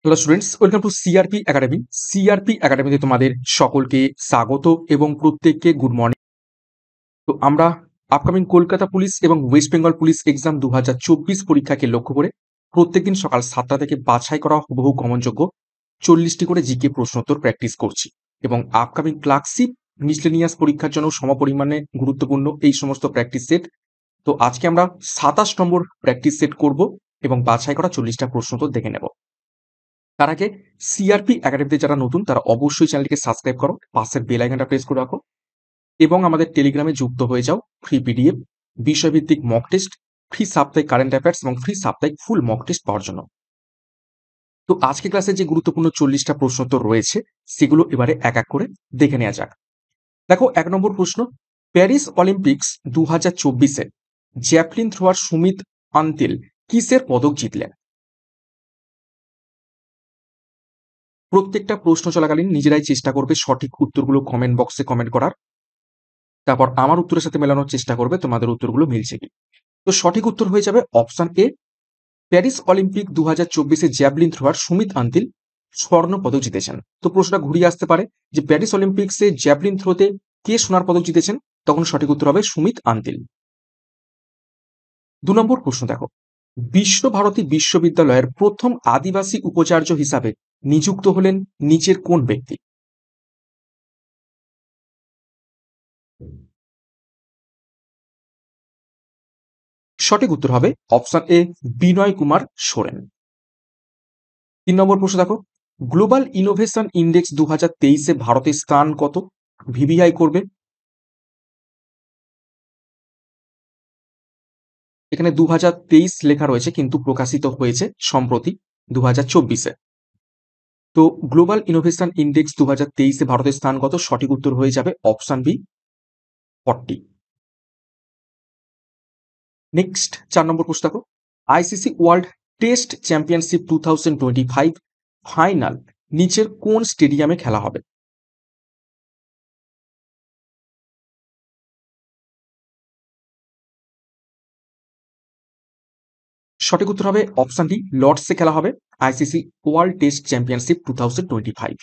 Hello students, welcome to CRP academy. CRP একাডেমিতে তোমাদের সকলকে স্বাগত এবং প্রত্যেককে গুড মর্নিং। তো আমরা আপকামিং কলকাতা পুলিশ এবং ওয়েস্ট বেঙ্গল পুলিশ এক্সাম 2024 পরীক্ষাকে লক্ষ্য করে প্রত্যেকদিন সকাল 7টা থেকে বাছাই করা হুবহু কমনযোগ্য 40টি করে জিকে প্রশ্নোত্তর প্র্যাকটিস করছি এবং আপকামিং ক্লার্কশিপ মিসলেনিয়াস পরীক্ষার জন্য সমপরিমাণে গুরুত্বপূর্ণ এই সমস্ত প্র্যাকটিস সেট। তো আজকে আমরা 27 নম্বর প্র্যাকটিস সেট করব এবং বাছাই করা 40টা প্রশ্নোত্তর দেখে নেব। তার আগে সিআরপি একাডেমিতে যারা নতুন তারা অবশ্যই চ্যানেলটিকে সাবস্ক্রাইব করো, পাশের বেল আইকনটা প্রেস করে রাখো এবং আমাদের টেলিগ্রামে যুক্ত হয়ে যাও। ফ্রি পিডিএফ, বিষয়ভিত্তিক মক টেস্ট, ফ্রি সাপ্তাহিক কারেন্ট অ্যাফেয়ার্স এবং ফ্রি সাপ্তাহিক ফুল মক টেস্ট পাওয়ার জন্য। তো আজকে ক্লাসে যে গুরুত্বপূর্ণ 40টা প্রশ্নোত্তর রয়েছে সেগুলো এবারে এক এক করে দেখে নেওয়া যাক। দেখো, 1 নম্বর প্রশ্ন, প্যারিস অলিম্পিক্স 2024-এ জ্যাভলিন থ্রোয়ার সুমিত আন্তিল কিসের পদক জিতলেন? প্রত্যেকটা প্রশ্ন চলাকালীন নিজেরাই চেষ্টা করবে সঠিক উত্তরগুলো কমেন্ট বক্সে কমেন্ট করার। তারপর আমার উত্তরের সাথে মেলানোর চেষ্টা করবে তোমাদের উত্তরগুলো মিলছে কি। তো সঠিক উত্তর হয়ে যাবে অপশন এ, প্যারিস অলিম্পিক 2024-এ জ্যাভলিন থ্রোয়ার সুমিত আন্তিল স্বর্ণ পদক জিতেছেন। তো প্রশ্নটা ঘুরিয়ে আসতে পারে যে প্যারিস অলিম্পিক্সে জ্যাভলিন থ্রোতে কে সোনার পদক জিতেছেন, তখন সঠিক উত্তর হবে সুমিত আন্তিল। 2 নম্বর প্রশ্ন দেখো, বিশ্বভারতী বিশ্ববিদ্যালয়ের প্রথম আদিবাসী উপাচার্য হিসাবে নিযুক্ত হলেন নিচের কোন ব্যক্তি? সঠিক উত্তর হবে অপশন এ, বিনয় কুমার সোরেন। 3 নম্বর প্রশ্ন দেখো, গ্লোবাল ইনোভেশন ইন্ডেক্স 2023-এ ভারতের স্থান কত ভিভিআই করবে? এখানে 2023 লেখা রয়েছে কিন্তু প্রকাশিত হয়েছে সম্প্রতি 2024-এ। তো গ্লোবাল ইনোভেশন ইন্ডেক্স 2023-এ ভারতের স্থান কত? সঠিক উত্তর হয়ে যাবে অপশন বি, 40। নেক্সট 4 নম্বর প্রশ্ন দেখো, ICC world test championship 2025 final নিচের কোন স্টেডিয়ামে খেলা হবে? সঠিক উত্তর হবে অপশন ডি, লর্ডসে খেলা হবে ICC world test championship 2025।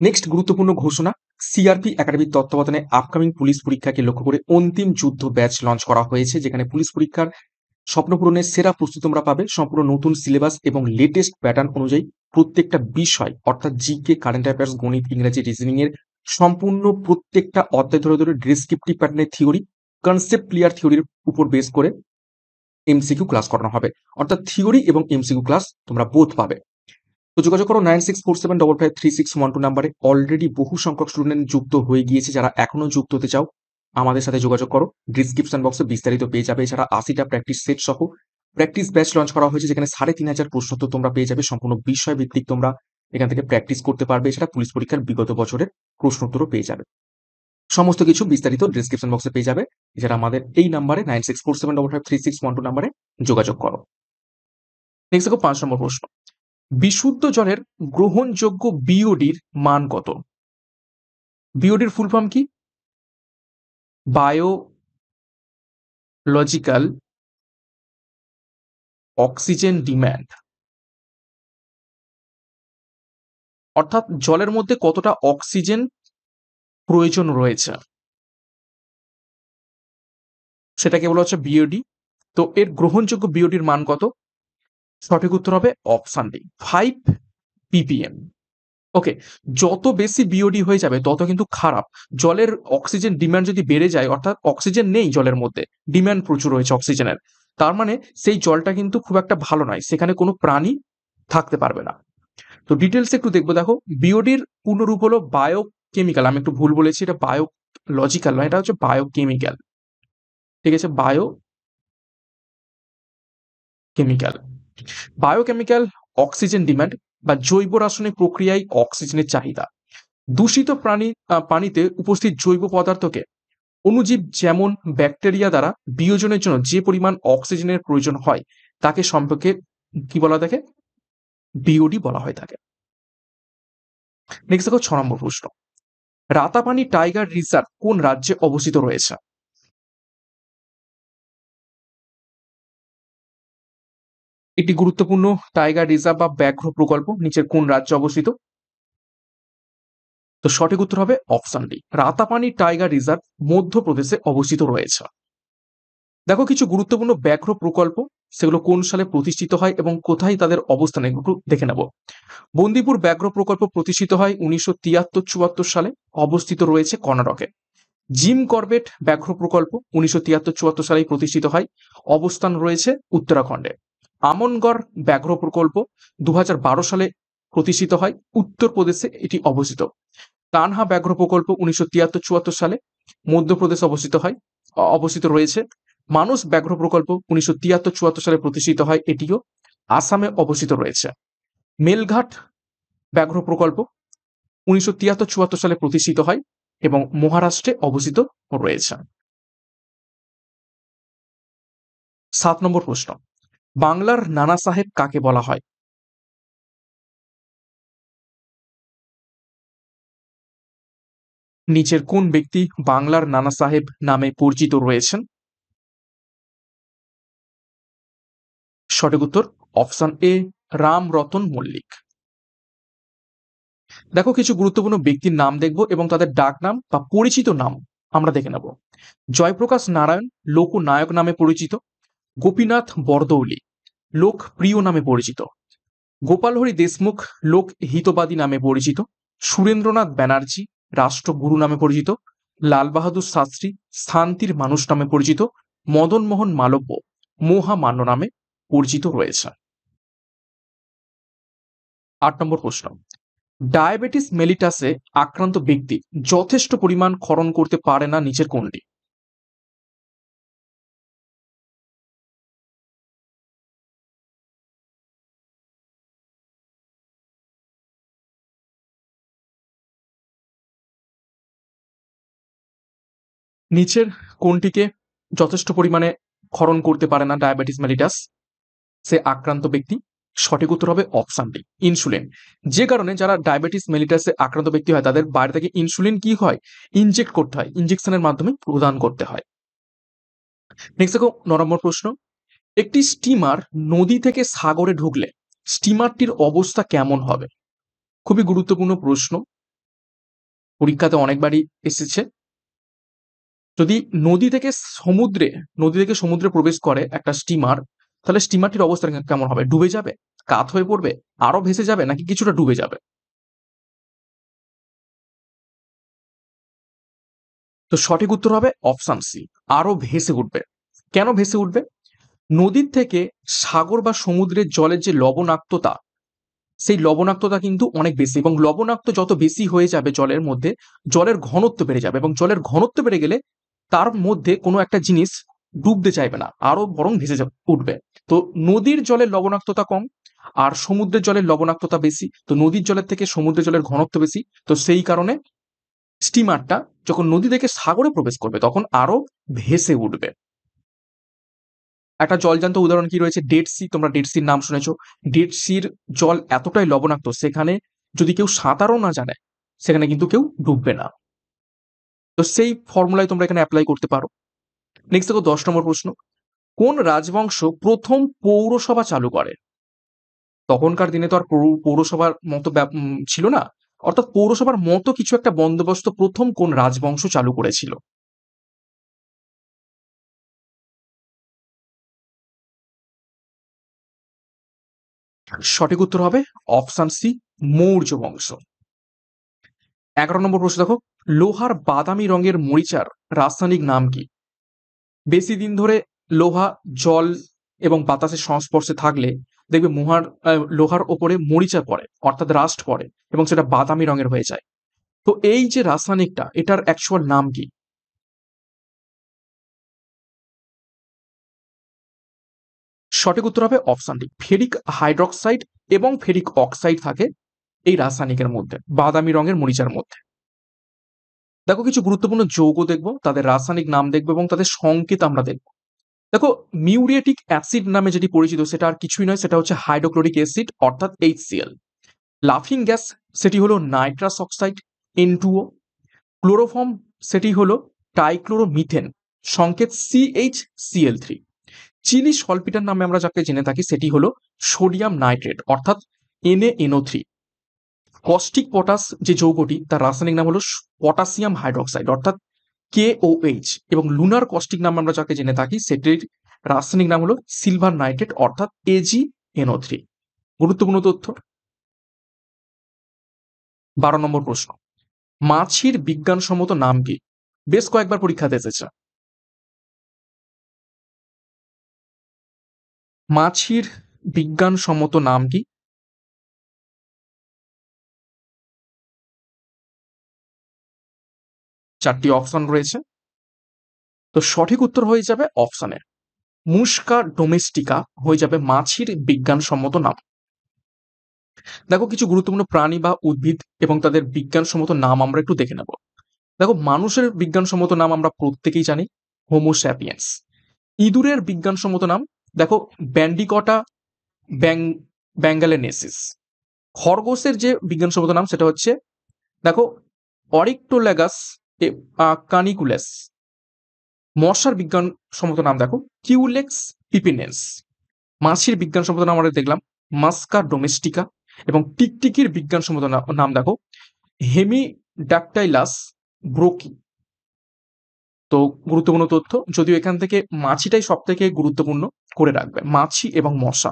Next গুরুত্বপূর্ণ ঘোষণা, সিআরপি একাডেমির তত্ত্বাবধানে আপকামিং পুলিশ পরীক্ষাকে লক্ষ্য করে অন্তিম যুদ্ধ ব্যাচ লঞ্চ করা হয়েছে, যেখানে পুলিশ পরীক্ষার স্বপ্ন পূরণের সেরা প্রস্তুতি তোমরা পাবে। সম্পূর্ণ নতুন সিলেবাস এবং লেটেস্ট প্যাটার্ন অনুযায়ী প্রত্যেকটা বিষয় অর্থাৎ জিকে, কারেন্ট অ্যাফেয়ার্স, গণিত, ইংরেজি, রিজনিং এর সম্পূর্ণ প্রত্যেকটা অধ্যায় ধরে ধরে ডেসক্রিপটিভ প্যাটার্নের থিওরি, কনসেপ্ট ক্লিয়ার থিওরির উপর বেস করে এমসিকিউ ক্লাস করানো হবে। অর্থাৎ থিওরি এবং এমসিকিউ ক্লাস তোমরা বোধ পাবে। তো যোগাযোগ করো 9647553612 নাম্বারে। অলরেডি বহু সংখ্যক স্টুডেন্ট যুক্ত হয়ে গিয়েছে, যারা এখনো যুক্ত হতে চাও আমাদের সাথে যোগাযোগ করো। ডিসক্রিপশন বক্সে বিস্তারিত পেয়ে যাবে। এছাড়া 80টা প্র্যাকটিস সেট সহ প্র্যাকটিস ব্যাচ লঞ্চ করা হয়েছে, যেখানে 3500 প্রশ্ন তো তোমরা পেয়ে যাবে। সম্পূর্ণ বিষয় ভিত্তিক তোমরা এখান থেকে প্র্যাকটিস করতে পারবে। এছাড়া পুলিশ পরীক্ষার বিগত বছরের প্রশ্নোত্তরও পেয়ে যাবে। সমস্ত কিছু বিস্তারিত ডিসক্রিপশন বক্সে পেয়ে যাবে। এছাড়া আমাদের এই নাম্বারে 9647553612 নাম্বারে যোগাযোগ করো। নেক্সট দেখো 5 নম্বর প্রশ্ন, বিশুদ্ধ জলের গ্রহণযোগ্য বিওডির মান কত? বিওডির ফুল ফর্ম কি? Biological oxygen demand. অর্থাৎ জলের মধ্যে কতটা অক্সিজেন প্রয়োজন রয়েছে সেটাকে বলা হচ্ছে বিওডি। তো এর গ্রহণযোগ্য বিওডির মান কত? সঠিক উত্তর হবে অপশন ডি, 5 ppm। ওকে, যত বেশি বিওডি হয়ে যাবে তত কিন্তু খারাপ। জলের অক্সিজেন ডিমান্ড যদি বেড়ে যায়, অর্থাৎ অক্সিজেন নেই জলের মধ্যে, ডিমান্ড প্রচুর রয়েছে অক্সিজেনের, তার মানে সেই জলটা কিন্তু খুব একটা ভালো নয়, সেখানে কোনো প্রাণী থাকতে পারবে না। তো ডিটেলস একটু দেখবো। দেখো, বিওডির পূর্ণরূপ হলো বায়োকেমিক্যাল। আমি একটু ভুল বলেছি, এটা বায়োলজিক্যাল নয়, এটা হচ্ছে বায়োকেমিক্যাল। ঠিক আছে, বায়োকেমিক্যাল। বায়োকেমিক্যাল অক্সিজেন ডিমান্ড বা জৈব রাসায়নিক প্রক্রিয়ায় অক্সিজেনের চাহিদা। দূষিত পানিতে উপস্থিত জৈব পদার্থকে অণুজীব যেমন ব্যাকটেরিয়া দ্বারা বিয়োজনের জন্য যে পরিমাণ অক্সিজেনের প্রয়োজন হয় তাকে সম্পর্কে কি বলা থাকে? বিওডি বলা হয়ে থাকে। নেক্সট দেখো 6 নম্বর প্রশ্ন, রাতাপানি টাইগার রিজার্ভ কোন রাজ্যে অবস্থিত রয়েছে? একটি গুরুত্বপূর্ণ টাইগার রিজার্ভ বা ব্যাঘ্র প্রকল্প নিচের কোন রাজ্যে অবস্থিত? তো সঠিক উত্তর হবে option D, Ratapani tiger reserve মধ্যপ্রদেশে অবস্থিত রয়েছে। দেখো কিছু গুরুত্বপূর্ণ ব্যাঘ্র প্রকল্প, সেগুলো কোন সালে প্রতিষ্ঠিত হয় এবং কোথায় তাদের অবস্থান একটু দেখে নেব। বন্দিপুর ব্যাঘ্র প্রকল্প প্রতিষ্ঠিত হয় 1973-74 সালে, অবস্থিত রয়েছে কর্ণাটকে। জিম করবেট ব্যাঘ্র প্রকল্প 1973-74 সালে প্রতিষ্ঠিত হয়, অবস্থান রয়েছে উত্তরাখণ্ডে। আমনগড় ব্যাঘ্র প্রকল্প 2012 সালে প্রতিষ্ঠিত হয়, উত্তরপ্রদেশে এটি অবস্থিত। কানহা ব্যাঘ্র প্রকল্প 1973-74 সালে মধ্যপ্রদেশে অবস্থিত রয়েছে। মানস ব্যাঘ্র প্রকল্প 1973-74 সালে প্রতিষ্ঠিত হয়, এটিও আসামে অবস্থিত রয়েছে। মেলঘাট ব্যাঘ্র প্রকল্প 1973-74 সালে প্রতিষ্ঠিত হয় এবং মহারাষ্ট্রে অবস্থিত রয়েছে। 7 নম্বর প্রশ্ন, বাংলার নানা সাহেব কাকে বলা হয়? নিচের কোন ব্যক্তি বাংলার নানা সাহেব নামে পরিচিত রয়েছেন? সঠিক উত্তর অপশন এ, রামরতন মল্লিক। দেখো কিছু গুরুত্বপূর্ণ ব্যক্তির নাম দেখব এবং তাদের ডাক নাম বা পরিচিত নাম আমরা দেখে নেব। জয়প্রকাশ নারায়ণ লোকনায়ক নামে পরিচিত। গোপীনাথ বরদৌলি লোকপ্রিয় নামে পরিচিত। গোপালহরি দেশমুখ লোক হিতবাদী নামে পরিচিত। সুরেন্দ্রনাথ ব্যানার্জি রাষ্ট্রগুরু নামে পরিচিত। লাল বাহাদুর শাস্ত্রী শান্তির মানুষ নামে পরিচিত। মদন মোহন মালব্য মহামান্য নামে পরিচিত রয়েছে। 8 নম্বর প্রশ্ন, ডায়াবেটিস মেলিটাসে আক্রান্ত ব্যক্তি যথেষ্ট পরিমাণ ক্ষরণ করতে পারে না নিচের কোনটি? নিচের কোনটিকে যথেষ্ট পরিমাণে ক্ষরণ করতে পারে না ডায়াবেটিস মেলিটাস সে আক্রান্ত ব্যক্তি? সঠিক উত্তর হবে অপশন ডি, ইনসুলিন। যে কারণে যারা ডায়াবেটিস মেলিটাসে আক্রান্ত ব্যক্তি হয় তাদের বাইরে থেকে ইনসুলিন কি হয়, ইনজেক্ট করতে হয়, ইনজেকশনের মাধ্যমে প্রদান করতে হয়। নেক্সট দেখো 9 নম্বর প্রশ্ন, একটি স্টিমার নদী থেকে সাগরে ঢুকলে স্টিমারটির অবস্থা কেমন হবে? খুবই গুরুত্বপূর্ণ প্রশ্ন, পরীক্ষাতে অনেকবারই এসেছে। যদি নদী থেকে সমুদ্রে প্রবেশ করে একটা স্টিমার, তাহলে স্টিমারটির অবস্থা কেমন হবে? ডুবে যাবে, কাত হয়ে পড়বে, আরো ভেসে যাবে, নাকি কিছুটা ডুবে যাবে? তো সঠিক উত্তর হবে অপশন সি, আরো ভেসে উঠবে। কেন ভেসে উঠবে? নদীর থেকে সাগর বা সমুদ্রের জলের যে লবণাক্ততা, সেই লবণাক্ততা কিন্তু অনেক বেশি, এবং লবণাক্ত যত বেশি হয়ে যাবে জলের মধ্যে, জলের ঘনত্ব বেড়ে যাবে, এবং জলের ঘনত্ব বেড়ে গেলে তার মধ্যে কোনো একটা জিনিস ডুবতে চাইবে না, আরো বরং উঠবে। তো নদীর জলের লবণাক্ততা কম আর সমুদ্রের জলের লবণাক্ততা বেশি, তো নদীর জলের থেকে সমুদ্রের জলের ঘনত্ব বেশি, তো সেই কারণে স্টিমারটা যখন নদী থেকে সাগরে প্রবেশ করবে তখন আরো ভেসে উঠবে। একটা জলজান্ত উদাহরণ কি রয়েছে, ডেড সি, তোমরা ডেড সির নাম শুনেছো। ডেড সির জল এতটাই লবণাক্ত, সেখানে যদি কেউ সাঁতারও না জানে সেখানে কিন্তু কেউ ডুববে না। তো সেই ফর্মুলায় তোমরা এখানে অ্যাপ্লাই করতে পারো। নেক্সট দেখো 10 নম্বর প্রশ্ন, কোন রাজবংশ প্রথম পৌরসভা চালু করে? তখনকার দিনে তো আর পৌরসভার মতো ছিল না, অর্থাৎ পৌরসভার মতো কিছু একটা বন্দোবস্ত প্রথম কোন রাজবংশ চালু করেছিল? সঠিক উত্তর হবে অপশন সি, মৌর্য বংশ। 11 নম্বর প্রশ্ন দেখো, লোহার বাদামি রঙের মরিচার রাসায়নিক নাম কি? বেশি দিন ধরে লোহা জল এবং বাতাসের সংস্পর্শে থাকলে দেখবে লোহার ওপরে মরিচা পড়ে, অর্থাৎ রাস্ট পড়ে, এবং সেটা বাদামি রঙের হয়ে যায়। তো এই যে রাসায়নিকটা, এটার অ্যাকচুয়াল নাম কি? সঠিক উত্তর হবে অপশন ডি, ফেরিক হাইড্রক্সাইড এবং ফেরিক অক্সাইড থাকে এই রাসায়নিকের মধ্যে, বাদামি রঙের মরিচার মধ্যে। দেখো কিছু গুরুত্বপূর্ণ যৌগ দেখবো, তাদের রাসায়নিক নাম দেখবো এবং তাদের সংকেত আমরা দেখবো। দেখো মিউরিয়েটিক অ্যাসিড নামে যেটি পরিচিত সেটা আর কিছুই নয়, সেটা হচ্ছে হাইড্রোক্লোরিক অ্যাসিড অর্থাৎ HCl। লাফিং গ্যাস সেটি হলো নাইট্রাস অক্সাইড N2O। ক্লোরোফর্ম সেটি হলো টাইক্লোরোমিথেন, সংকেত CHCl3। চিলি সলপিটার নামে আমরা যাকে জেনে থাকি সেটি হলো সোডিয়াম নাইট্রেট অর্থাৎ NaNO3। কস্টিক পটাশ যে যৌগটি তার রাসায়নিক নাম হলো পটাশিয়াম হাইড্রোক্সাইড অর্থাৎ KOH, এবং লুনার কস্টিক নাম আমরা যাকে জেনে থাকি সেটির রাসায়নিক নাম হলো সিলভার নাইট্রেট অর্থাৎ AgNO3। গুরুত্বপূর্ণ তথ্য। 12 নম্বর প্রশ্ন, মাছির বিজ্ঞানসম্মত নাম কি? বেশ কয়েকবার পরীক্ষাতে এসেছে। মাছির বিজ্ঞানসম্মত নাম কি? চারটি অপশন রয়েছে, তো সঠিক উত্তর হয়ে যাবে অপশনে মুস্কা ডোমেস্টিকা হয়ে যাবে মাছির বিজ্ঞানসম্মত নাম। দেখো কিছু গুরুত্বপূর্ণ প্রাণী বা উদ্ভিদ এবং তাদের বিজ্ঞানসম্মত নাম আমরা একটু দেখে নেব। দেখো মানুষের বিজ্ঞানসম্মত নাম আমরা প্রত্যেকেই জানি, হোমো স্যাপিয়েন্স। ইঁদুরের বিজ্ঞানসম্মত নাম দেখো ব্যান্ডিকটা ব্যাঙ্গালেনেসিস। খরগোশের যে বিজ্ঞানসম্মত নাম সেটা হচ্ছে দেখো অরিক্টোলেগাস কানিকুলাস। মশার বিজ্ঞানসম্মত নাম দেখো কিউলেক্স পিপিনেন্স। মাছির বিজ্ঞানসম্মত নাম আমরা দেখলাম মাস্কা ডোমেস্টিকা, এবং টিকটিকির বিজ্ঞানসম্মত নাম দেখো হেমিডাকটাইলাস ব্রোকি। তো গুরুত্বপূর্ণ তথ্য, যদিও এখান থেকে মাছিটাই সব থেকে গুরুত্বপূর্ণ করে রাখবে, মাছি এবং মশা।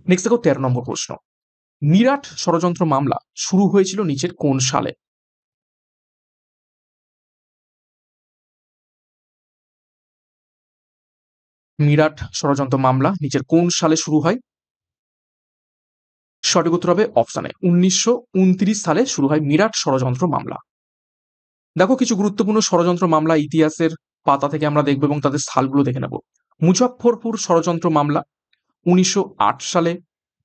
নেক্সট দেখো 13 নম্বর প্রশ্ন, মিরাট ষড়যন্ত্র মামলা শুরু হয়েছিল নিচের কোন সালে? মিরাট ষড়যন্ত্র মামলা নিচের কোন সালে শুরু হয়? সঠিক উত্তর হবে অপশনে 1929 সালে শুরু হয় মিরাট ষড়যন্ত্র মামলা। দেখো কিছু গুরুত্বপূর্ণ ষড়যন্ত্র মামলা ইতিহাসের পাতা থেকে আমরা দেখবো এবং তাদের সালগুলো দেখে নেব। মুজফ্ফরপুর ষড়যন্ত্র মামলা 1908 সালে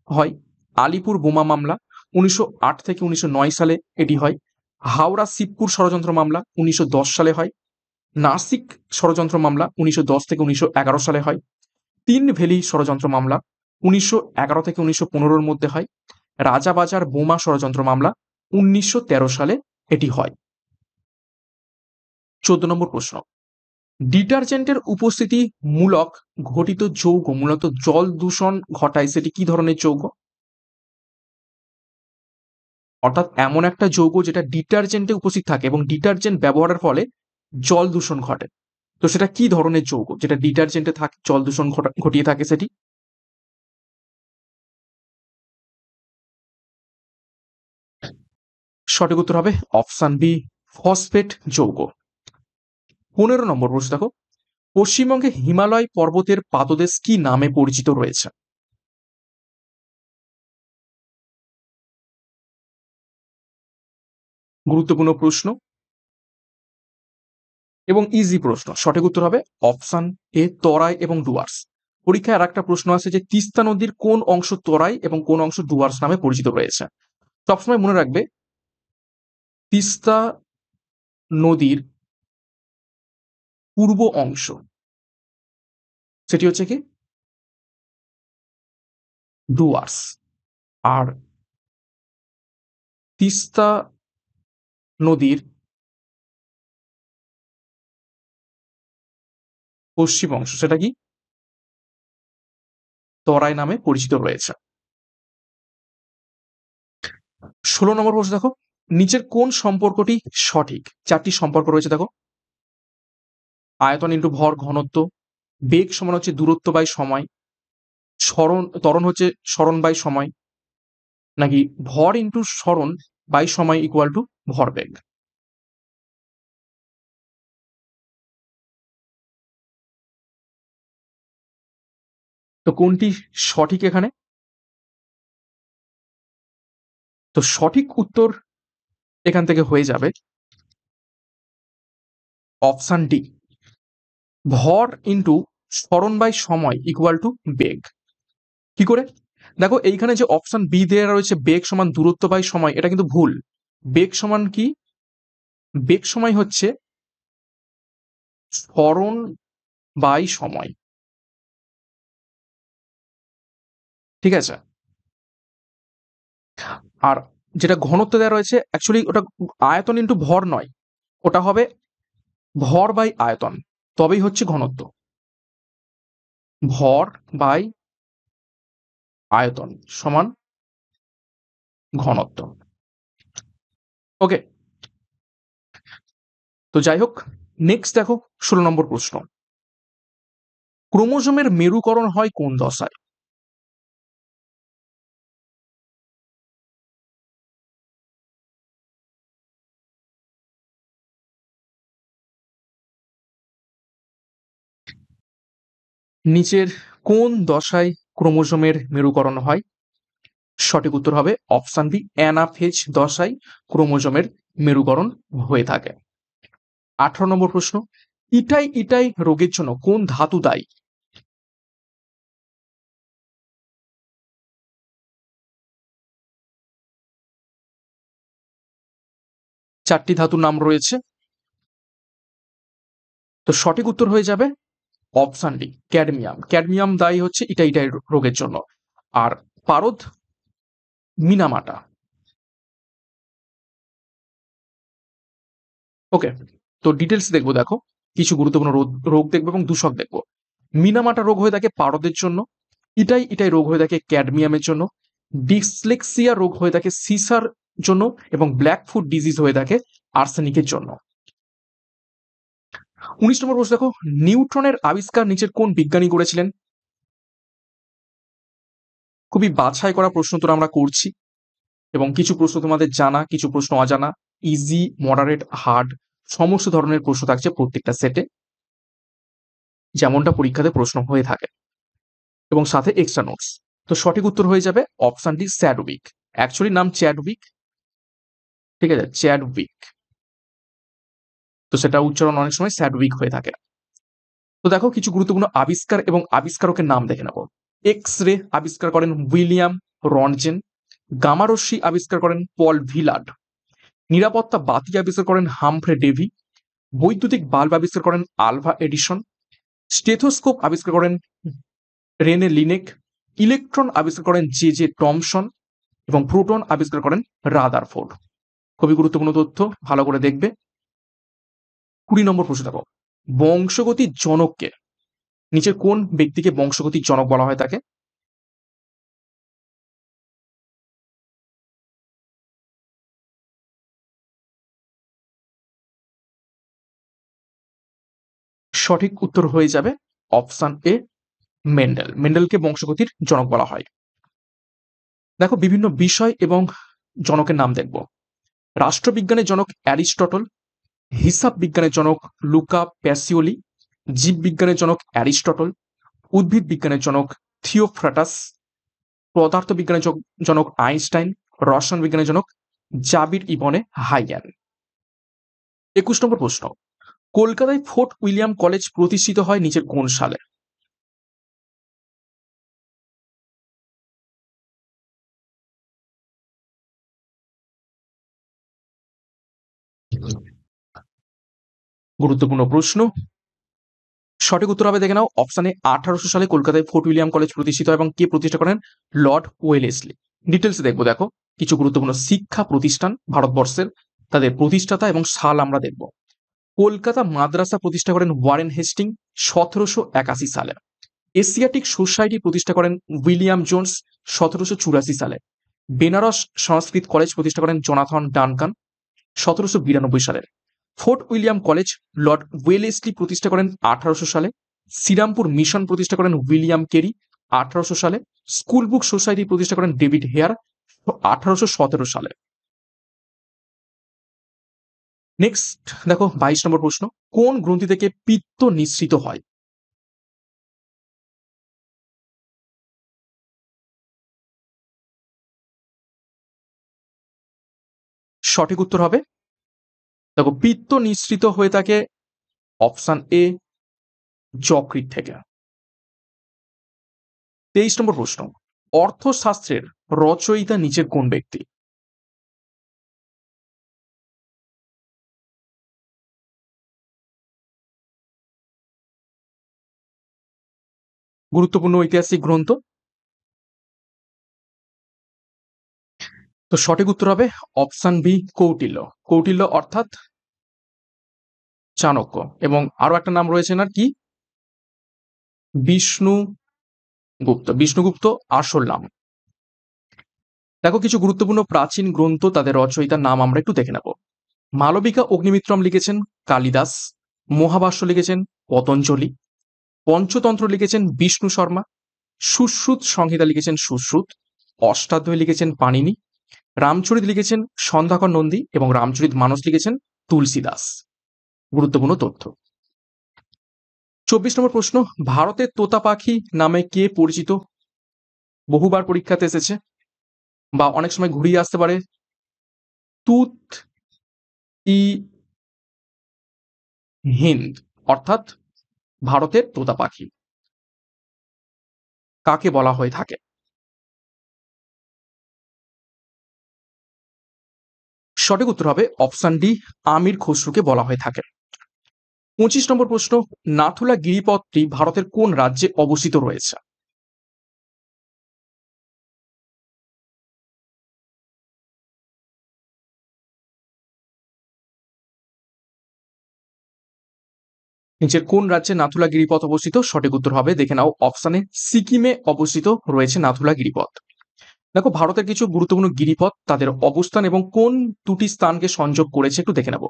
হয়। আলিপুর বোমা মামলা 1908 থেকে 1909 সালে এটি হয়। হাওড়া শিবপুর ষড়যন্ত্র মামলা 1910 সালে হয়। নাসিক ষড়যন্ত্র মামলা 1910 থেকে 1911 সালে হয়। তিন ভ্যালি ষড়যন্ত্র মামলা 1911 থেকে 1915-র মধ্যে হয়। রাজাবাজার বোমা ষড়যন্ত্র মামলা 1913 সালে এটি হয়। 14 নম্বর প্রশ্ন, ডিটারজেন্টের উপস্থিতি মূলক ঘটিত যৌগ মূলত জল দূষণ ঘটায়, সেটি কি ধরনের যৌগ? অর্থাৎ এমন একটা যৌগ যেটা ডিটারজেন্টে উপস্থিত থাকে এবং ডিটারজেন্ট ব্যবহারের ফলে জল দূষণ ঘটে, তো সেটা কি ধরনের যৌগ যেটা ডিটারজেন্টে থাকে জল দূষণ ঘটিয়ে থাকে? সেটি সঠিক উত্তর হবে অপশন বি, ফসফেট যৌগ। 15 নম্বর প্রশ্ন দেখো, পশ্চিমবঙ্গে হিমালয় পর্বতের পাদদেশ কি নামে পরিচিত রয়েছে? গুরুত্বপূর্ণ প্রশ্ন এবং ইজি প্রশ্ন। সঠিক উত্তর হবে অপশন এ, তরাই এবং ডুয়ার্স। পরীক্ষায় আর একটা প্রশ্ন আছে যে তিস্তা নদীর কোন অংশ তরাই এবং কোন অংশ ডুয়ার্স নামে পরিচিত রয়েছে? সবসময় মনে রাখবে তিস্তা নদীর পূর্ব অংশ সেটি হচ্ছে কি ডুয়ার্স, আর তিস্তা নদীর পশ্চিম অংশ সেটা কি তরাই নামে পরিচিত রয়েছে। 16 নম্বর প্রশ্ন দেখো, নিচের কোন সম্পর্কটি সঠিক? চারটি সম্পর্ক রয়েছে দেখো, আয়তন ইন্টু ভর ঘনত্ব, বেগ সমান হচ্ছে দূরত্ব বাই সময়, ত্বরণ হচ্ছে সরণ বাই সময়, নাকি ভর ইন্টু সরণ বাই সময় ইকুয়াল টু ভরবেগ। তো কোনটি সঠিক এখানে? তো সঠিক উত্তর এখান থেকে হয়ে যাবে অপশন ডি, ভর ইন্টু সরণ বাই সময় ইকুয়াল টু বেগ। কি করে? দেখো এইখানে যে অপশন বি দেওয়া রয়েছে বেগ সমান দূরত্ব বাই সময়, এটা কিন্তু ভুল। বেগ সমান কি? বেগ সময় হচ্ছে সরণ বাই সময়, ঠিক আছে? আর যেটা ঘনত্ব দেওয়া রয়েছে অ্যাকচুয়ালি ওটা আয়তন ইন্টু ভর নয়, ওটা হবে ভর বাই আয়তন, তবেই হচ্ছে ঘনত্ব। ভর বাই আয়তন সমান ঘনত্ব। ওকে, তো যাই হোক, নেক্সট দেখো 16 নম্বর প্রশ্ন। ক্রোমোজোমের মেরুকরণ হয় কোন দশায়? নিচের কোন দশায় ক্রোমোজোমের মেরুকরণ হয়? সঠিক উত্তর হবে অপশন বি, অ্যানাফেজ দশায় ক্রোমোজোমের মেরুকরণ হয়ে থাকে। 18 নম্বর প্রশ্ন। ইটাই ইটাই রোগের জন্য কোন ধাতু দায়ী? চারটি ধাতুর নাম রয়েছে, তো সঠিক উত্তর হয়ে যাবে অপশন ডি, ক্যাডমিয়াম। ক্যাডমিয়াম দায়ী হচ্ছে ইটাই ইটাই রোগের জন্য। আর পারদ মিনামাটা। ওকে, তো ডিটেলস দেখবো। দেখো, কিছু গুরুত্বপূর্ণ রোগ দেখবো এবং দূষক দেখবো। মিনামাটা রোগ হয়ে থাকে পারদের জন্য, ইটাই ইটাই রোগ হয়ে থাকে ক্যাডমিয়ামের জন্য, ডিসলেক্সিয়া রোগ হয়ে থাকে সিসার জন্য, এবং ব্ল্যাক ফুট ডিজিজ হয়ে থাকে আর্সেনিকের জন্য। 19 নম্বর প্রশ্ন দেখো, নিউট্রনের আবিষ্কার নিচের কোন বিজ্ঞানী করেছিলেন? খুবই বাছাই করা প্রশ্ন তোরা আমরা করছি, এবং কিছু প্রশ্ন তোমাদের জানা, কিছু প্রশ্ন অজানা, ইজি, মডারেট, হার্ড, সমস্ত ধরনের প্রশ্ন থাকছে প্রত্যেকটা সেটে, যেমনটা পরীক্ষাতে প্রশ্ন হয়ে থাকে, এবং সাথে এক্সট্রা নোটস। তো সঠিক উত্তর হয়ে যাবে অপশন ডি, চ্যাডউইক। অ্যাকচুয়ালি নাম চ্যাডউইক, ঠিক আছে, চ্যাডউইক। তো সেটা উচ্চারণ অনেক সময় স্যাডউইক হয়ে থাকে। তো দেখো, কিছু গুরুত্বপূর্ণ আবিষ্কার এবং আবিষ্কারকের নাম দেখে নেব। এক্স রে আবিষ্কার করেন উইলিয়াম রনজেন। গামারশ্মি আবিষ্কার করেন পল ভিলার্ড। নিরাপত্তা বাতি আবিষ্কার করেন হামফ্রে ডেভি। বৈদ্যুতিক বাল্ব আবিষ্কার করেন আলভা এডিসন। স্টেথোস্কোপ আবিষ্কার করেন রেনে লিনেক। ইলেকট্রন আবিষ্কার করেন জে জে টমসন। এবং প্রোটন আবিষ্কার করেন রাদারফোর্ড। খুবই গুরুত্বপূর্ণ তথ্য, ভালো করে দেখবে। 20 নম্বর প্রশ্ন দেখো, বংশগতির জনককে, নিচের কোন ব্যক্তিকে বংশগতির জনক বলা হয় তাকে? সঠিক উত্তর হয়ে যাবে অপশন এ, মেন্ডেল। মেন্ডেলকে বংশগতির জনক বলা হয়। দেখো, বিভিন্ন বিষয় এবং জনকের নাম দেখব। রাষ্ট্রবিজ্ঞানের জনক অ্যারিস্টটল। হিসাব বিজ্ঞানের জনক লুকা প্যাসিওলি। জীববিজ্ঞানের জনক অ্যারিস্টটল। উদ্ভিদ বিজ্ঞানের জনক থিওফ্রাটাস। পদার্থবিজ্ঞানের জনক আইনস্টাইন। রসায়ন বিজ্ঞানের জনক জাবির ইবনে হাইয়ান। 21 নম্বর প্রশ্ন। কলকাতায় ফোর্ট উইলিয়াম কলেজ প্রতিষ্ঠিত হয় নিচের কোন সালে? গুরুত্বপূর্ণ প্রশ্ন। সঠিক উত্তর হবে, দেখে নাও, অপশনে 1800 সালে কলকাতায় ফোর্ট উইলিয়াম কলেজ প্রতিষ্ঠিত হয়, এবং কে প্রতিষ্ঠা করেন? Lord Wellesley. ডিটেলস দেখবো। দেখো, কিছু গুরুত্বপূর্ণ শিক্ষা প্রতিষ্ঠান ভারতবর্ষের, তাদের প্রতিষ্ঠাতা এবং সাল আমরা দেখব। কলকাতা মাদ্রাসা প্রতিষ্ঠা করেন ওয়ারেন হেস্টিং 1781 সালে। এশিয়াটিক সোসাইটি প্রতিষ্ঠা করেন উইলিয়াম জোন্স 1784 সালে। বেনারস সংস্কৃত কলেজ প্রতিষ্ঠা করেন জোনাথন ডানকান 1792 সালে। Fort William college Lord Wellesley প্রতিষ্ঠা করেন 1800 সালে। শ্রীরামপুর মিশন প্রতিষ্ঠা করেন উইলিয়াম কেরি 1800 সালে। স্কুল বুক সোসাইটি প্রতিষ্ঠা করেন ডেভিড হেয়ার 1817 সালে। নেক্সট দেখো, 22 নম্বর প্রশ্ন। কোন গ্রন্থি থেকে পিত্ত নিঃসৃত হয়? সঠিক উত্তর হবে, দেখো, পিত্ত নিঃসৃত হয়ে থাকে অপশন এ, যকৃৎ থেকে। 23 নম্বর প্রশ্ন। অর্থশাস্ত্রের রচয়িতা নিচের কোন ব্যক্তি? গুরুত্বপূর্ণ ঐতিহাসিক গ্রন্থ। তো সঠিক উত্তর হবে অপশন বি, কৌটিল্য। কৌটিল্য অর্থাৎ চাণক্য। এবং আরো একটা নাম রয়েছে না, কি? বিষ্ণুগুপ্ত আসল নাম। দেখো কিছু গুরুত্বপূর্ণ প্রাচীন গ্রন্থ, তাদের রচয়িতার নাম আমরা একটু দেখে নেব। মালবিকা অগ্নিমিত্রম লিখেছেন কালিদাস। মহাভাষ্য লিখেছেন পতঞ্জলি। পঞ্চতন্ত্র লিখেছেন বিষ্ণু শর্মা। সুশ্রুত সংহিতা লিখেছেন সুশ্রুত। অষ্টাধ্যায়ী লিখেছেন পাণিনি। রামচরিত লিখেছেন সন্ধ্যাকর নন্দী এবং রামচরিত মানস লিখেছেন তুলসীদাস। গুরুত্বপূর্ণ তথ্য। 24 নম্বর প্রশ্ন, ভারতের তোতা পাখি নামে কে পরিচিত? বহুবার পরীক্ষাতে এসেছে বা অনেক সময় ঘুরিয়ে আসতে পারে। তুত ই হিন্দ, অর্থাৎ ভারতের তোতা পাখি কাকে বলা হয়ে থাকে? সঠিক উত্তর হবে অপশন ডি, আমির খসরুকে বলা হয়ে থাকে। 25 নম্বর প্রশ্ন, নাথুলা গিরিপথটি ভারতের কোন রাজ্যে অবস্থিত রয়েছে? নিচের কোন রাজ্যে নাথুলা গিরিপথ অবস্থিত? সঠিক উত্তর হবে, দেখে নাও অপশনে, সিকিমে অবস্থিত রয়েছে নাথুলা গিরিপথ। দেখো ভারতের কিছু গুরুত্বপূর্ণ গিরিপথ, তাদের অবস্থান এবং কোন দুটি স্থানকে সংযোগ করেছে একটু দেখে নেব।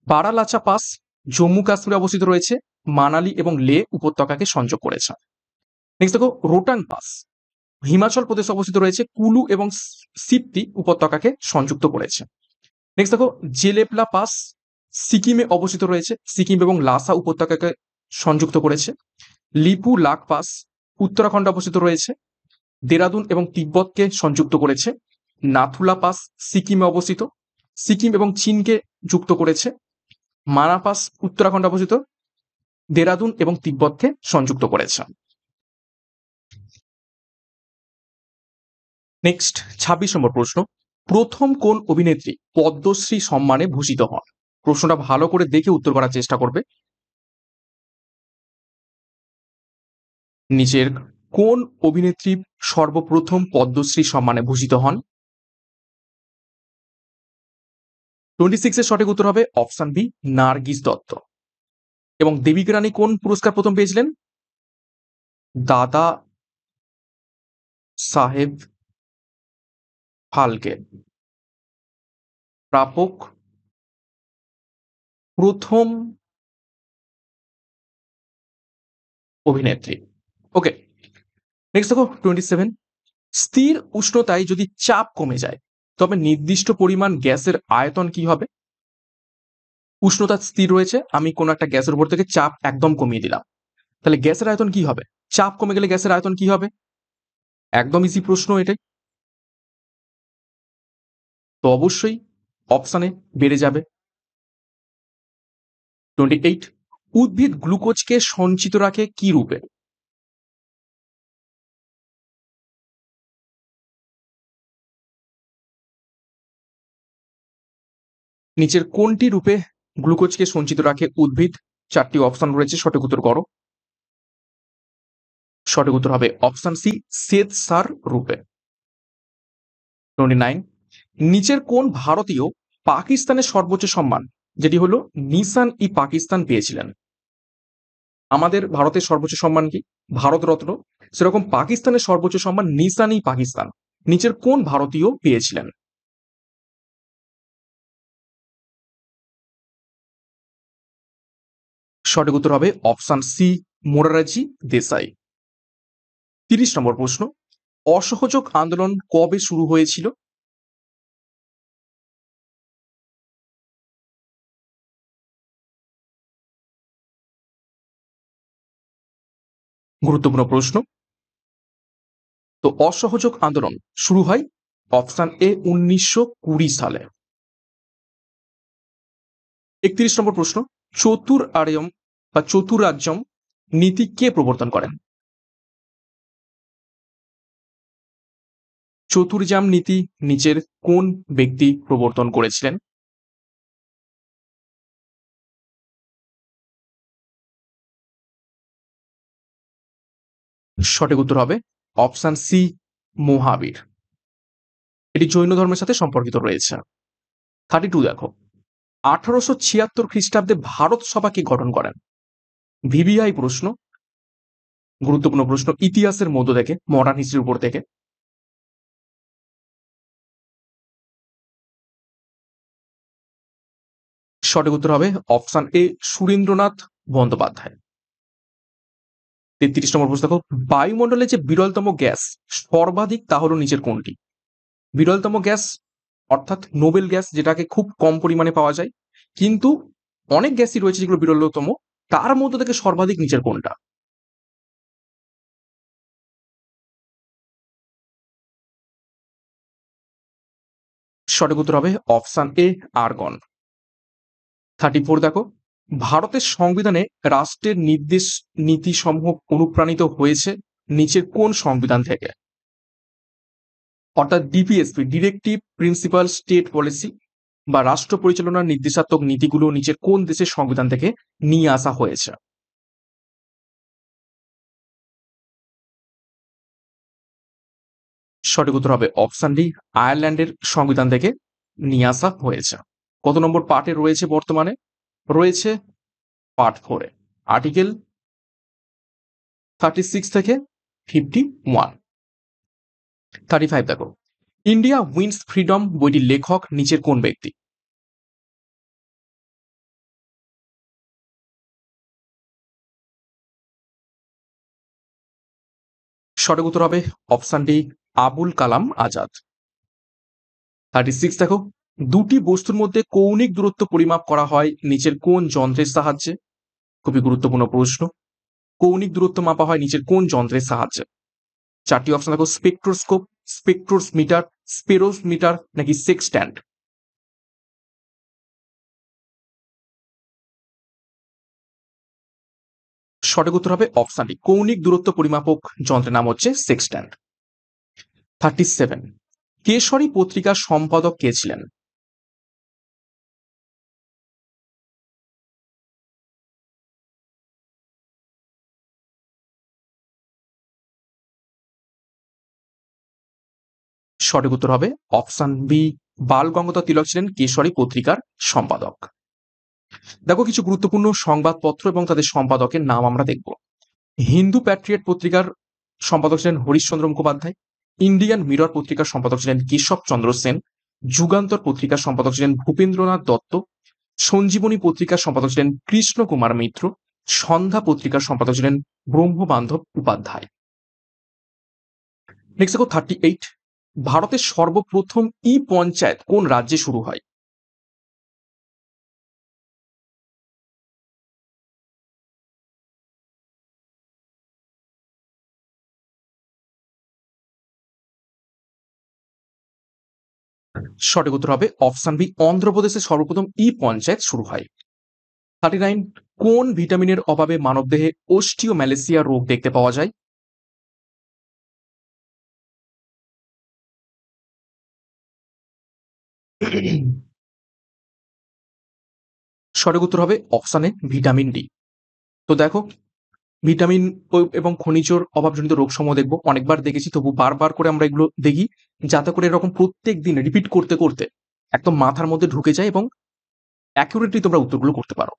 বারালাচা পাস জম্মু কাশ্মীরে অবস্থিত রয়েছে, মানালি এবং লে উপত্যকাকে সংযোগ করেছে। নেক্সট দেখো রোটাং পাস হিমাচল প্রদেশে অবস্থিত রয়েছে, কুলু এবং সিপ্তি উপত্যকাকে সংযুক্ত করেছে। নেক্সট দেখো জেলেপলা পাস সিকিমে অবস্থিত রয়েছে, সিকিম এবং লাসা উপত্যকাকে সংযুক্ত করেছে। লিপু লাক পাস উত্তরাখণ্ডে অবস্থিত রয়েছে, দেরাদুন এবং তিব্বতকে সংযুক্ত করেছে। নাথুলা পাস সিকিমে অবস্থিত, সিকিম এবং চীনকে যুক্ত করেছে। মানা পাস উত্তরাখণ্ডে অবস্থিত, দেরাদুন এবং তিব্বতকে সংযুক্ত করেছে। নেক্সট 26 নম্বর প্রশ্ন, প্রথম কোন অভিনেত্রী পদ্মশ্রী সম্মানে ভূষিত হন? প্রশ্নটা ভালো করে দেখে উত্তর করার চেষ্টা করবে। নিচের কোন অভিনেত্রী সর্বপ্রথম পদ্মশ্রী সম্মানে ভূষিত হন? 26 এর সঠিক উত্তর হবে অপশন বি, নার্গিস দত্ত। এবং দেবিকা রানী কোন পুরস্কার প্রথম পেয়েছিলেন? দাদা সাহেব ফালকে প্রাপক প্রথম অভিনেত্রী। ওকে, নেক্সট দেখো 27, স্থির উষ্ণতায় যদি চাপ কমে যায় তবে নির্দিষ্ট পরিমাণ গ্যাসের আয়তন কি হবে? উষ্ণতা স্থির রয়েছে, আমি কোনো একটা গ্যাসের উপর থেকে চাপ একদম কমিয়ে দিলাম, তাহলে গ্যাসের আয়তন কি হবে? চাপ কমে গেলে গ্যাসের আয়তন কি হবে? একদম ইজি প্রশ্ন এটাই। তো অবশ্যই অপশানে বেড়ে যাবে। 28, উদ্ভিদ গ্লুকোজকে সঞ্চিত রাখে কি রূপে? নিচের কোনটি রূপে গ্লুকোজকে সঞ্চিত রাখে উদ্ভিদ? 4টি অপশন রয়েছে, সঠিক উত্তর করো। সঠিক উত্তর হবে অপশন সি, শ্বেত সার রূপে। 29, নিচের কোন ভারতীয় পাকিস্তানের সর্বোচ্চ সম্মান যেটি হলো নিশান ই পাকিস্তান পেয়েছিলেন? আমাদের ভারতের সর্বোচ্চ সম্মান কি? ভারতরত্ন। সেরকম পাকিস্তানের সর্বোচ্চ সম্মান নিশান ই পাকিস্তান নিচের কোন ভারতীয় পেয়েছিলেন? সঠিক উত্তর হবে অপশন সি, মোরারজি দেসাই। 30 নম্বর প্রশ্ন, অসহযোগ আন্দোলন কবে শুরু হয়েছিল? গুরুত্বপূর্ণ প্রশ্ন। তো অসহযোগ আন্দোলন শুরু হয় অপশন এ 1920 সালে। 31 নম্বর প্রশ্ন, চতুরার্যম বা চতুরার্যম নীতি কে প্রবর্তন করেন? চতুর্জাম নীতি নিচের কোন ব্যক্তি প্রবর্তন করেছিলেন? সঠিক উত্তর হবে অপশন সি, মহাবীর। এটি জৈন ধর্মের সাথে সম্পর্কিত রয়েছে। 32 দেখো, 1876 খ্রিস্টাব্দে ভারত সভা কে গঠন করেন? ভিভিআই প্রশ্ন। গুরুত্বপূর্ণ প্রশ্ন ইতিহাসের মধ্য থেকে, মডার্ন হিস্ট্রির উপর থেকে। সঠিক উত্তর হবে অপশন এ সুরেন্দ্রনাথ বন্দ্যোপাধ্যায়। 33 নম্বর প্রশ্ন দেখো, বায়ুমণ্ডলে যে বিরলতম গ্যাস সর্বাধিক তা হলো নিচের কোনটি? বিরলতম গ্যাস অর্থাৎ নোবেল গ্যাস, যেটাকে খুব কম পরিমাণে পাওয়া যায়, কিন্তু অনেক গ্যাসই রয়েছে যেগুলো বিরলতম, তার মধ্যে থেকে সর্বাধিক নিচের কোনটা? সঠিক উত্তর হবে অপশন এ আর্গন। 34 দেখো, ভারতের সংবিধানে রাষ্ট্রের নির্দেশ নীতি সমূহ অনুপ্রাণিত হয়েছে নিচের কোন সংবিধান থেকে? অর্থাৎ DPSP, directive principal state policy, বা রাষ্ট্র পরিচালনার নির্দেশাত্মক নীতিগুলো নিচের কোন দেশের সংবিধান থেকে নিয়ে আসা হয়েছে? সঠিক উত্তর হবে অপশন ডি, আয়ারল্যান্ডের সংবিধান থেকে নিয়ে আসা হয়েছে। কত নম্বর পার্টে রয়েছে বর্তমানে? রয়েছে পার্ট 4-এ, আর্টিকেল 36 থেকে 51। 35 দেখো, ইন্ডিয়া উইন্স ফ্রিডম বইটির লেখক নিচের কোন ব্যক্তি? সঠিক উত্তর হবে অপশন ডি, আবুল কালাম আজাদ। 36 দেখো, দুটি বস্তুর মধ্যে কৌণিক দূরত্ব পরিমাপ করা হয় নিচের কোন যন্ত্রের সাহায্যে? খুবই গুরুত্বপূর্ণ প্রশ্ন। কৌণিক দূরত্ব মাপা হয় নিচের কোন যন্ত্রের সাহায্যে? চারটি অপশন দেখো, স্পেকট্রোস্কোপ, স্পেকট্রোমিটার, স্পেরোমিটার নাকি সেক্সট্যান্ট। সঠিক উত্তর হবে অপশন ডি, কৌণিক দূরত্ব পরিমাপক যন্ত্রের নাম হচ্ছে সেক্সট্যান্ট। 37, কেশরী পত্রিকার সম্পাদক কে ছিলেন? সঠিক উত্তর হবে অপশন বি, বাল গঙ্গাধর তিলক ছিলেন কেশরী পত্রিকার সম্পাদক। দেখো কিছু গুরুত্বপূর্ণ সংবাদপত্র এবং তাদের সম্পাদকের নাম আমরা দেখব। হিন্দু প্যাট্রিয়ট পত্রিকার সম্পাদক ছিলেন হরিশচন্দ্র মুখোপাধ্যায়। ইন্ডিয়ান মিরর পত্রিকার সম্পাদক ছিলেন কেশব চন্দ্র সেন। যুগান্তর পত্রিকার সম্পাদক ছিলেন ভূপেন্দ্রনাথ দত্ত। সঞ্জীবনী পত্রিকার সম্পাদক ছিলেন কৃষ্ণ কুমার মিত্র। সন্ধ্যা পত্রিকার সম্পাদক ছিলেন ব্রহ্মবান্ধব উপাধ্যায়। নেক্সট দেখো 38, ভারতের সর্বপ্রথম ই পঞ্চায়েত কোন রাজ্যে শুরু হয়? সঠিক উত্তর হবে অপশন বি, অন্ধ্রপ্রদেশে সর্বপ্রথম ই পঞ্চায়েত শুরু হয়। 39, কোন ভিটামিনের অভাবে মানবদেহে অস্টিওম্যালেসিয়া রোগ দেখতে পাওয়া যায়? সঠিক উত্তর হবে অপশন এ, ভিটামিন ডি। তো দেখো, ভিটামিন এবং খনিজের অভাবজনিত রোগসমূহ দেখবো, অনেকবার দেখেছি, তবু বারবার করে আমরা এগুলো দেখি, যাতে করে এরকম প্রত্যেক দিন রিপিট করতে করতে একদম মাথার মধ্যে ঢুকে যায় এবং অ্যাকুরেটলি তোমরা উত্তরগুলো করতে পারো।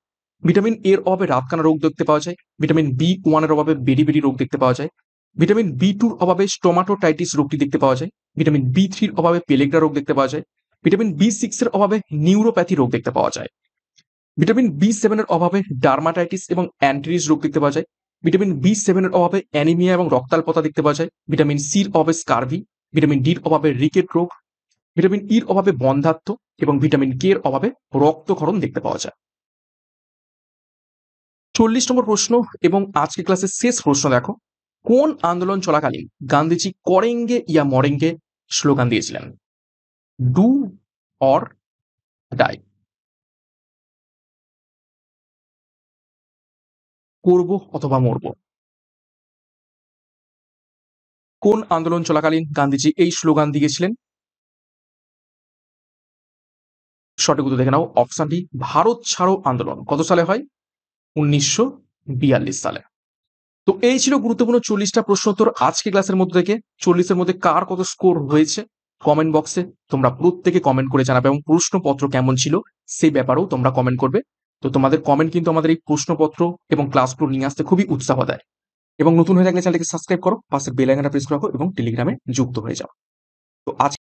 ভিটামিন এর অভাবে রাতকানা রোগ দেখতে পাওয়া যায়। ভিটামিন বি 1 এর অভাবে বেরি রোগ দেখতে পাওয়া যায়। ভিটামিন বি 2 অভাবে স্টোমাটোটাইটিস রোগটি দেখতে পাওয়া যায়। ভিটামিন বি 3 অভাবে পেলেগ্রা রোগ দেখতে পাওয়া যায়। ভিটামিন বি 6 এর অভাবে নিউরোপ্যাথি রোগ দেখতে পাওয়া যায়। ভিটামিন বি 7 এর অভাবে ডার্মাটাইটিস এবং অ্যান্ট্রিস রোগ দেখতে পাওয়া যায়। ভিটামিন বি 7 এর অভাবে অ্যানিমিয়া এবং রক্তাল্পতা দেখতে পাওয়া যায়। ভিটামিন সির অভাবে স্কারভি। ভিটামিন ডির অভাবে রিকেট রোগ। ভিটামিন ইর অভাবে বন্ধ্যাত্ব এবং ভিটামিন কে এর অভাবে রক্তক্ষরণ দেখতে পাওয়া যায়। 40 নম্বর প্রশ্ন এবং আজকে ক্লাসের শেষ প্রশ্ন দেখো, কোন আন্দোলন চলাকালীন গান্ধীজি করেঙ্গে ইয়া মরেঙ্গে স্লোগান দিয়েছিলেন? ডু অর ডাই, করব অথবা মরব। কোন আন্দোলন চলাকালীন গান্ধীজি এই স্লোগান দিয়েছিলেন? সঠিক উত্তর দেখে নাও, অপশন ডি, ভারত ছাড়ো আন্দোলন। কত সালে হয়? 1942 সালে। তো এই ছিল গুরুত্বপূর্ণ 40টা প্রশ্ন উত্তর আজকে ক্লাসের মধ্যে থেকে। 40-এর মধ্যে কার কত স্কোর হয়েছে কমেন্ট বক্সে তোমরা প্রত্যেকে কমেন্ট করে জানাবে, এবং প্রশ্নপত্র কেমন ছিল সেই ব্যাপারেও তোমরা কমেন্ট করবে। তো তোমাদের কমেন্ট কিন্তু আমাদের এই প্রশ্নপত্র এবং ক্লাসগুলো নিয়ে আসতে খুবই উৎসাহ দেয়। এবং নতুন হয়ে থাকলে চ্যানেলটিকে সাবস্ক্রাইব করো, পাশের বেল আইকনটা প্রেস করে রাখো এবং টেলিগ্রামে যুক্ত হয়ে যাও। তো আজ